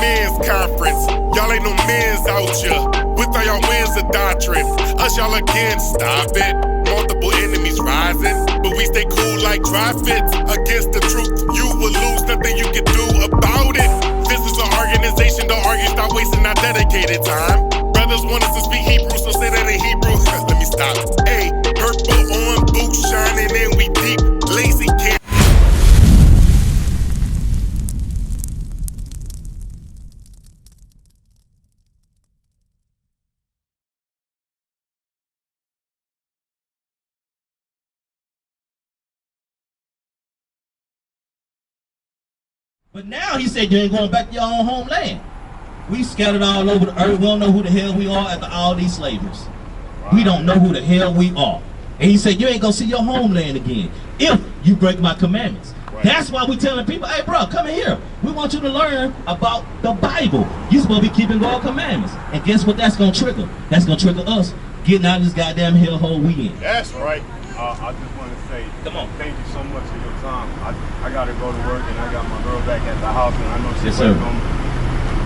men's conference. Y'all ain't no men's out here. With all y'all wins of doctrine. Us y'all again, stop it. Multiple enemies rising, but we stay cool like dry fits. Against the truth, you will lose, nothing you can do about it. This is an organization, don't argue, stop wasting our dedicated time. Brothers want us to speak Hebrew, so say that in Hebrew. Let me stop. Hey, purple on boots shining and we deep. Lazy can't. But now he said you ain't going back to your own homeland. We scattered all over the earth. We don't know who the hell we are after all these slavers. We don't know who the hell we are. And he said you ain't gonna see your homeland again if you break my commandments. Right. That's why we telling people, hey bro, come in here. We want you to learn about the Bible. You're supposed to be keeping God's commandments. And guess what that's gonna trigger? That's gonna trigger us getting out of this goddamn hellhole we in. That's right. I just want to say, thank you so much for your time. I got to go to work and I got my girl back at the house and I know she's waiting on me.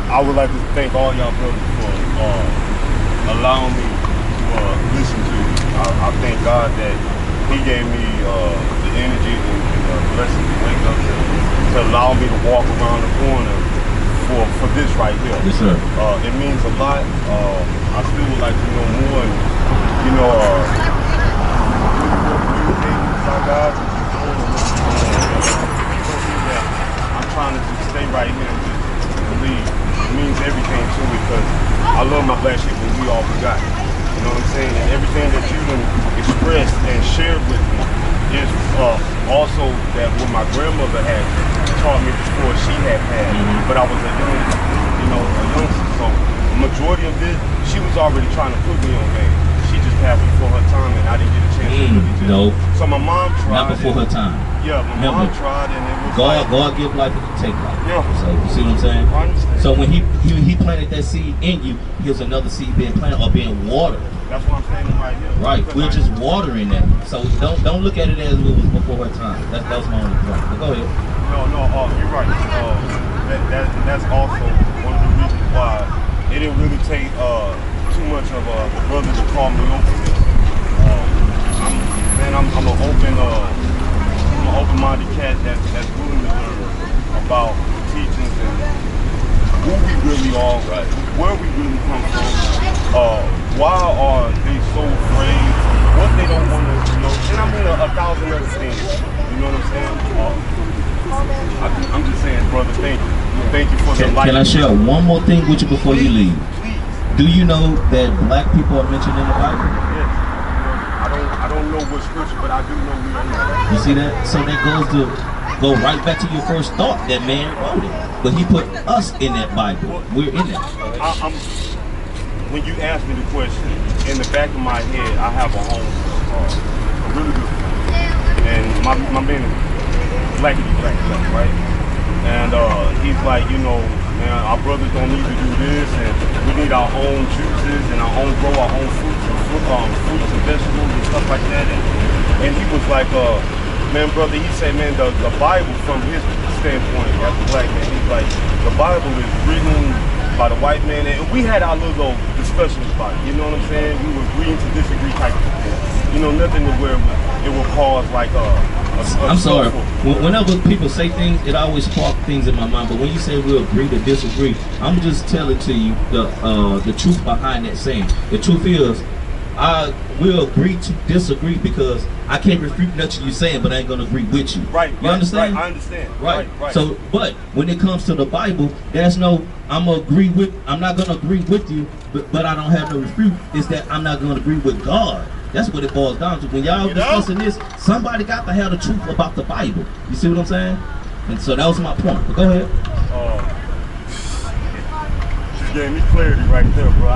I would like to thank all y'all brothers for allowing me to listen to you. I thank God that he gave me the energy and the blessing to wake up to allow me to walk around the corner for this right here. Yes, sir. It means a lot. I still would like to know more and, you know, God, I'm trying to just stay right here and just believe. It means everything to me because I love my black sheep and we all forgot. You know what I'm saying? And everything that you expressed and shared with me is also that what my grandmother had taught me before she had but I was a youngster. So the majority of this, she was already trying to put me on game. She just passed before her time and I didn't get a chance to really just. No. So my mom tried. Not before her time. Yeah, my mom tried and it was God give life and take life. Yeah. So you see what I'm saying? I understand. So when he planted that seed in you, here's another seed being planted or being watered. That's what I'm saying right here. Right. We're just watering that. So don't look at it as it was before her time. That's my only point. But go ahead. No, you're right. That's also one of the reasons why it didn't really take too much of a brother to call me over this. I'm an open-minded cat that's willing to learn about the teachings and who we really are, right? Where we really come from. Why are they so afraid? What they don't want to know? And I mean a thousand other things. You know what I'm saying? I'm just saying, brother, thank you. Thank you for the light. Can I share one more thing with you before you leave? Do you know that black people are mentioned in the Bible? Yes. I don't know what scripture, but I do know we are in that. You see that? So that go right back to your first thought that man wrote it. But he put us in that Bible. We're in that. When you ask me the question, in the back of my head, I have a home, a really good friend. And my man is blackity black, right? And he's like, you know, man, our brothers don't need to do this, and we need our own juices and grow our own fruits and vegetables and stuff like that. And he was like, man, brother, he said, man, the Bible from his standpoint as a black man, he's like, the Bible is written by the white man, and we had our little discussions about it, you know what I'm saying? We were agreeing to disagree type of thing. You know, nothing to where it will cause like I'm sorry. Whenever people say things, it always sparks things in my mind. But when you say we agree to disagree, I'm just telling to you the truth behind that saying. The truth is, I will agree to disagree because I can't refute nothing you're saying, but I ain't gonna agree with you. Right. You understand? Right, I understand. Right. Right. So, but when it comes to the Bible, there's no I'm not gonna agree with you, but I don't have no refute. Is that I'm not gonna agree with God. That's what it boils down to. When y'all discussing this, somebody got to have the truth about the Bible. You see what I'm saying? And so that was my point. But go ahead. Just gave me clarity right there, bro.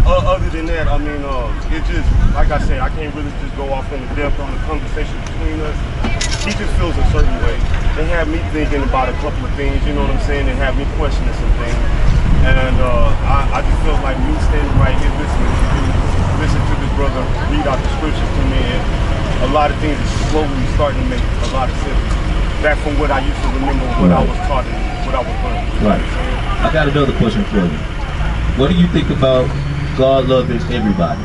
Other than that, it just, like I said, I can't really just go off in the depth on the conversation between us. He just feels a certain way. They have me thinking about a couple of things, you know what I'm saying? They have me questioning some things. And I just feel like me standing right here listening to you, listen to this brother read out the scriptures to me, and a lot of things are slowly starting to make a lot of sense. Back from what I used to remember, what I was taught and what what I was learning. Right. I got another question for you. What do you think about God loving everybody?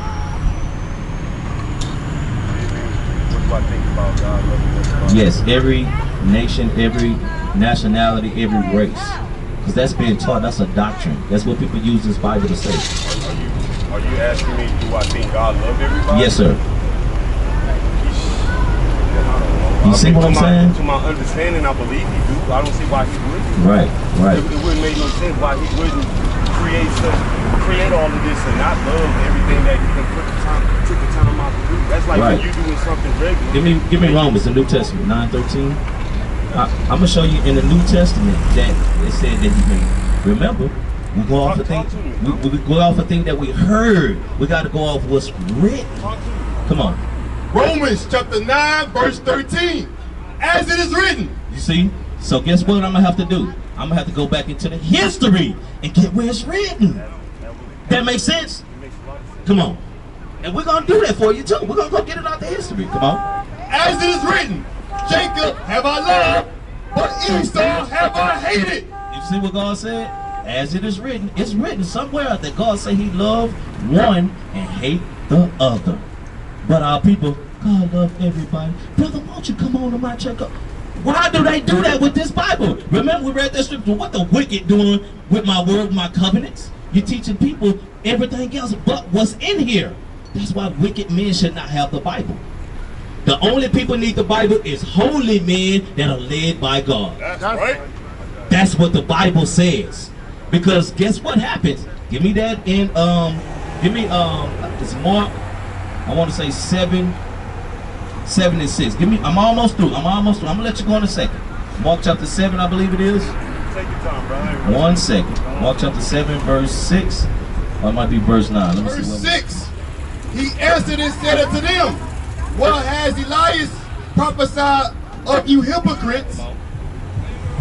What do I think about God loving everybody? Yes, every nation, every nationality, every race. Because that's being taught, that's a doctrine. That's what people use this Bible to say. Are you asking me, do I think God loves everybody? Yes, sir. You see what I'm saying? To my understanding, I believe he do. I don't see why he wouldn't. Right, right. It wouldn't make no sense why he wouldn't create all of this and not love everything that he took the time out to do. That's like when you doing something regular. Give me Romans, the New Testament, 9:13. I'm gonna show you in the New Testament that it said that he made. Remember, we go off the thing. We go off the thing that we heard. We got to go off what's written. Come on. Romans chapter 9, verse 13. As it is written. You see? So guess what I'm gonna have to do? I'm gonna have to go back into the history and get where it's written. That makes sense? Come on. And we're gonna do that for you too. We're gonna go get it out the history. Come on. As it is written, Jacob have I loved, but Esau have I hated. You see what God said? As it is written, it's written somewhere that God said he loved one and hate the other. But our people, God love everybody. Brother, won't you come on to my checkup? Why do they do that with this Bible? Remember we read that scripture, what the wicked doing with my word, my covenants? You're teaching people everything else but what's in here. That's why wicked men should not have the Bible. The only people need the Bible is holy men that are led by God. That's right. That's what the Bible says. Because guess what happens? Give me that in it's Mark, I want to say 7 and 6. I'm almost through. I'm gonna let you go in a second. Mark chapter 7, I believe it is. Take your time, bro. 1 second. Mark chapter 7, verse 6. Or it might be verse 9. Let me Verse see. 6. He answered and said unto them, well has Elias prophesied of you hypocrites,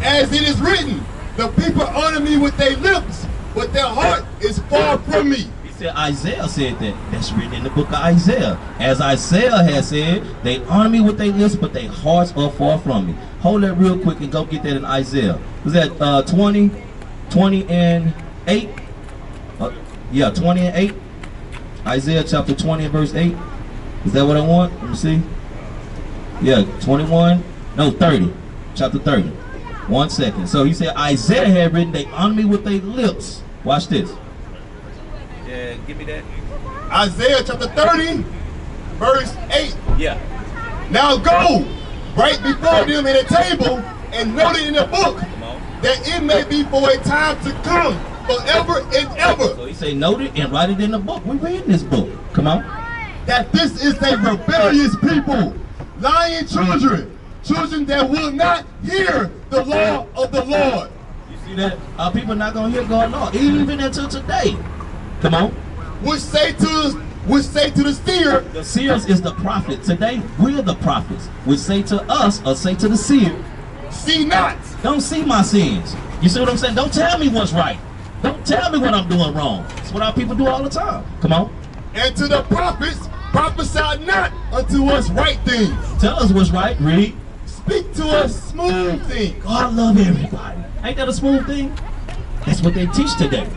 as it is written, the people honor me with their lips, but their heart is far from me. He said Isaiah said that. That's written in the book of Isaiah. As Isaiah has said, they honor me with their lips, but their hearts are far from me. Hold that real quick and go get that in Isaiah. Was that 20 and 8? Yeah, 20 and 8. Isaiah chapter 20 and verse 8. Is that what I want? Let me see. Yeah, 30. Chapter 30. 1 second. So he said Isaiah had written, they honor me with their lips. Watch this. Yeah, give me that. Isaiah chapter 30, verse 8. Yeah. Now go, right before them in a table, and note it in the book, that it may be for a time to come, forever and ever. So he said note it and write it in the book. We're reading this book. Come on. That this is a rebellious people, lying children that will not hear the law of the Lord. You see that? Our people not going to hear God's law, even until today. Come on. Which say to the seer. The seers is the prophet. Today, we're the prophets. Which say to us, or say to the seer, See not. don't see my sins. You see what I'm saying? Don't tell me what's right. Don't tell me what I'm doing wrong. That's what our people do all the time. Come on. And to the prophets, prophesy not unto us right things. Tell us what's right. Read. Speak to us smooth things. God love everybody. Ain't that a smooth thing? That's what they teach today.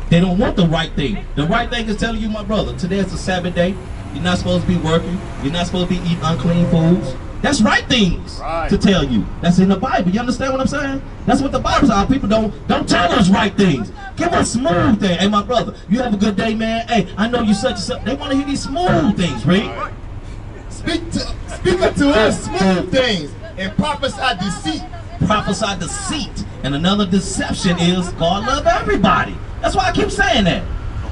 They don't want the right thing. The right thing is telling you, my brother, today is a Sabbath day. You're not supposed to be working. You're not supposed to be eating unclean foods. That's right things to tell you. That's in the Bible. You understand what I'm saying? That's what the Bible says. Our people don't tell us right things. Give us smooth things. Hey, my brother, you have a good day, man. Hey, I know you such and such. They want to hear these smooth things, read. Speak unto us smooth things, and prophesy deceit. Prophesy deceit. And another deception is God love everybody. That's why I keep saying that.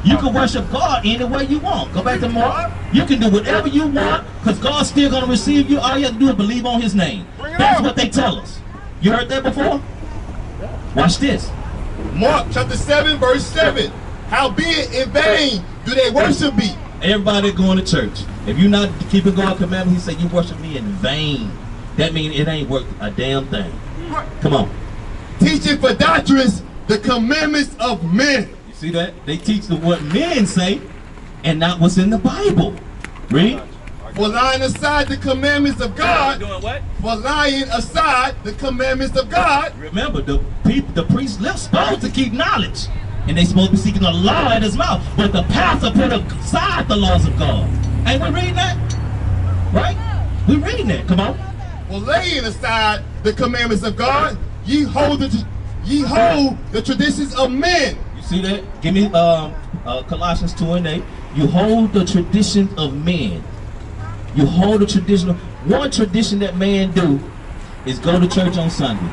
You can worship God any way you want. Go back to Mark. You can do whatever you want, because God's still going to receive you. All you have to do is believe on his name. That's what they tell us. You heard that before? Watch this. Mark chapter 7, verse 7. Howbeit in vain do they worship me. Everybody going to church. If you're not keeping God's commandments, he said you worship me in vain. That means it ain't worth a damn thing. Come on. Teaching for doctrines the commandments of men. You see that? They teach what men say and not what's in the Bible. Read. For lying aside the commandments of God. Doing what? For lying aside the commandments of God. Remember, the priest's lips supposed to keep knowledge. And they supposed to be seeking the law in his mouth. But the pastor put aside the laws of God. Ain't we reading that? Right? We reading that. Come on. For laying aside the commandments of God, ye hold the traditions of men. You see that? Give me Colossians 2:8. You hold the traditions of men. You hold the tradition. One tradition that man do is go to church on Sunday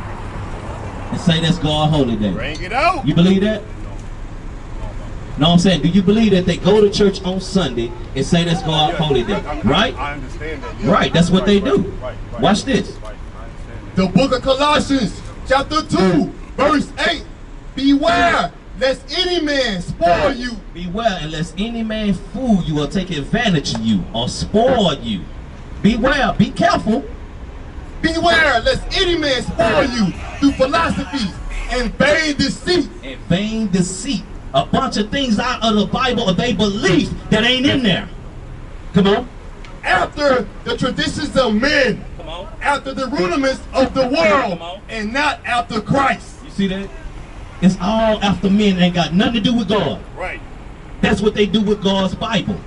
and say that's God's holy day. Bring it out. You believe that? No, I'm saying, do you believe that they go to church on Sunday and say that's God's holy day? Right? I understand that. Yeah. Right, that's what they do. Right. Watch this. Right, I understand that. The book of Colossians, chapter 2, verse 8. Beware lest any man spoil you. Beware, unless any man fool you or take advantage of you or spoil you. Beware, be careful. Beware lest any man spoil you through philosophies and vain deceit. And vain deceit. A bunch of things out of the Bible of they belief that ain't in there. Come on. After the traditions of men. Come on. After the rudiments of the world. And not after Christ. You see that? It's all after men. It ain't got nothing to do with God. Right. That's what they do with God's Bible.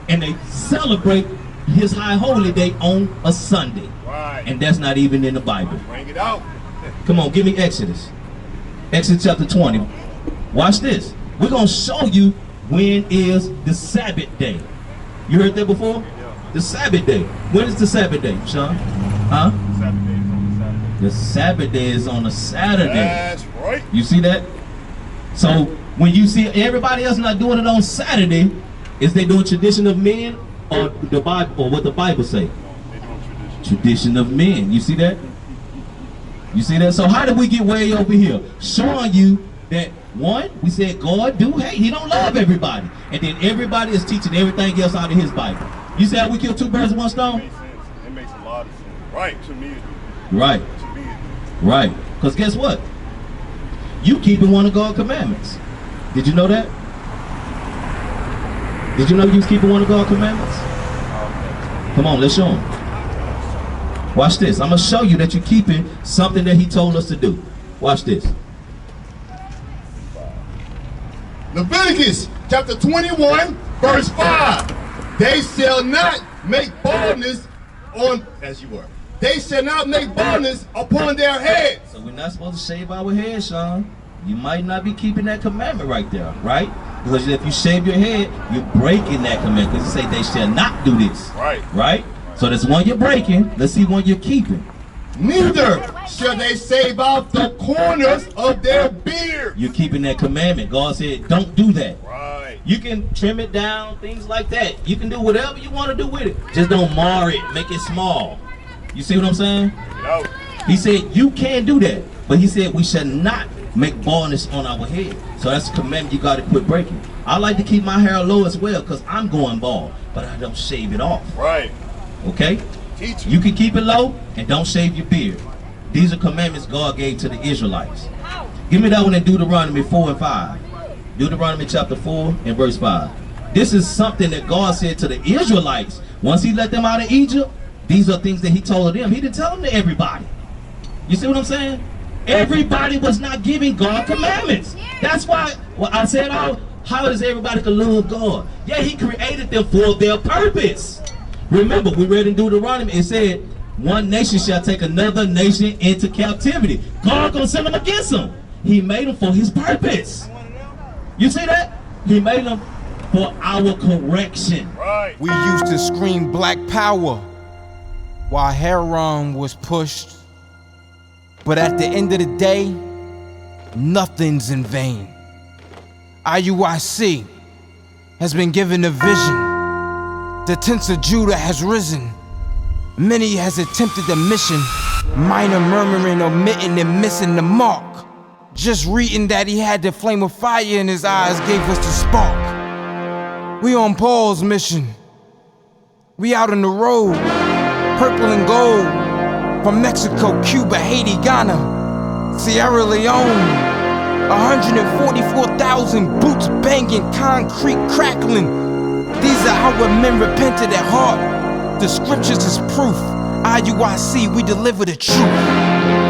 And they celebrate his high holy day on a Sunday. Right. And that's not even in the Bible. Bring it out. Come on, give me Exodus. Exodus chapter 20. Watch this. We're going to show you when is the Sabbath day. You heard that before? Yeah. The Sabbath day. When is the Sabbath day, Sean? Huh? The Sabbath day is on the Saturday. The Sabbath day is on a Saturday. That's right. You see that? So when you see everybody else not doing it on Saturday, is they doing tradition of men or the Bible or what the Bible say? They're doing tradition. Tradition of men. You see that? You see that? So how did we get way over here? Showing you that one, we said God do hate. He don't love everybody. And then everybody is teaching everything else out of his Bible. You see how we kill two birds with one stone? It makes sense. It makes a lot of sense. Right. To me, it do. Right. To me, it Right. Because guess what? You keeping one of God's commandments. Did you know that? Did you know you was keeping one of God's commandments? Come on, let's show him. Watch this. I'm going to show you that you're keeping something that he told us to do. Watch this. Leviticus chapter 21, verse 5. They shall not make baldness on, as you were. They shall not make baldness upon their heads. So we're not supposed to shave our head, Sean. You might not be keeping that commandment right there, right? Because if you shave your head, you're breaking that commandment. Because it say they shall not do this. Right. Right? So there's one you're breaking. Let's see one you're keeping. Neither shall they shave off the corners of their beard. You're keeping that commandment. God said, don't do that. Right. You can trim it down, things like that. You can do whatever you want to do with it. Just don't mar it, make it small. You see what I'm saying? No. He said, you can do that. But he said, we shall not make baldness on our head. So that's a commandment you got to quit breaking. I like to keep my hair low as well because I'm going bald, but I don't shave it off. Right. Okay? Teach You can keep it low and don't shave your beard. These are commandments God gave to the Israelites. Give me that one in Deuteronomy 4 and 5. Deuteronomy chapter 4 and verse 5. This is something that God said to the Israelites. Once he let them out of Egypt, these are things that he told them. He didn't tell them to everybody. You see what I'm saying? Everybody was not giving God commandments. That's why I said, how does everybody can love God? Yeah, he created them for their purpose. Remember, we read in Deuteronomy, it said, one nation shall take another nation into captivity. God gonna send them against them. He made them for his purpose. You see that? He made them for our correction. Right. We used to scream black power while Heron was pushed. But at the end of the day, nothing's in vain. IUIC has been given a vision. The tents of Judah has risen. Many has attempted the mission, minor murmuring, omitting, and missing the mark. Just reading that he had the flame of fire in his eyes gave us the spark. We on Paul's mission. We out on the road, purple and gold, from Mexico, Cuba, Haiti, Ghana, Sierra Leone. 144,000 boots banging, concrete crackling. These are our men repented at heart. The scriptures is proof. IUIC, we deliver the truth.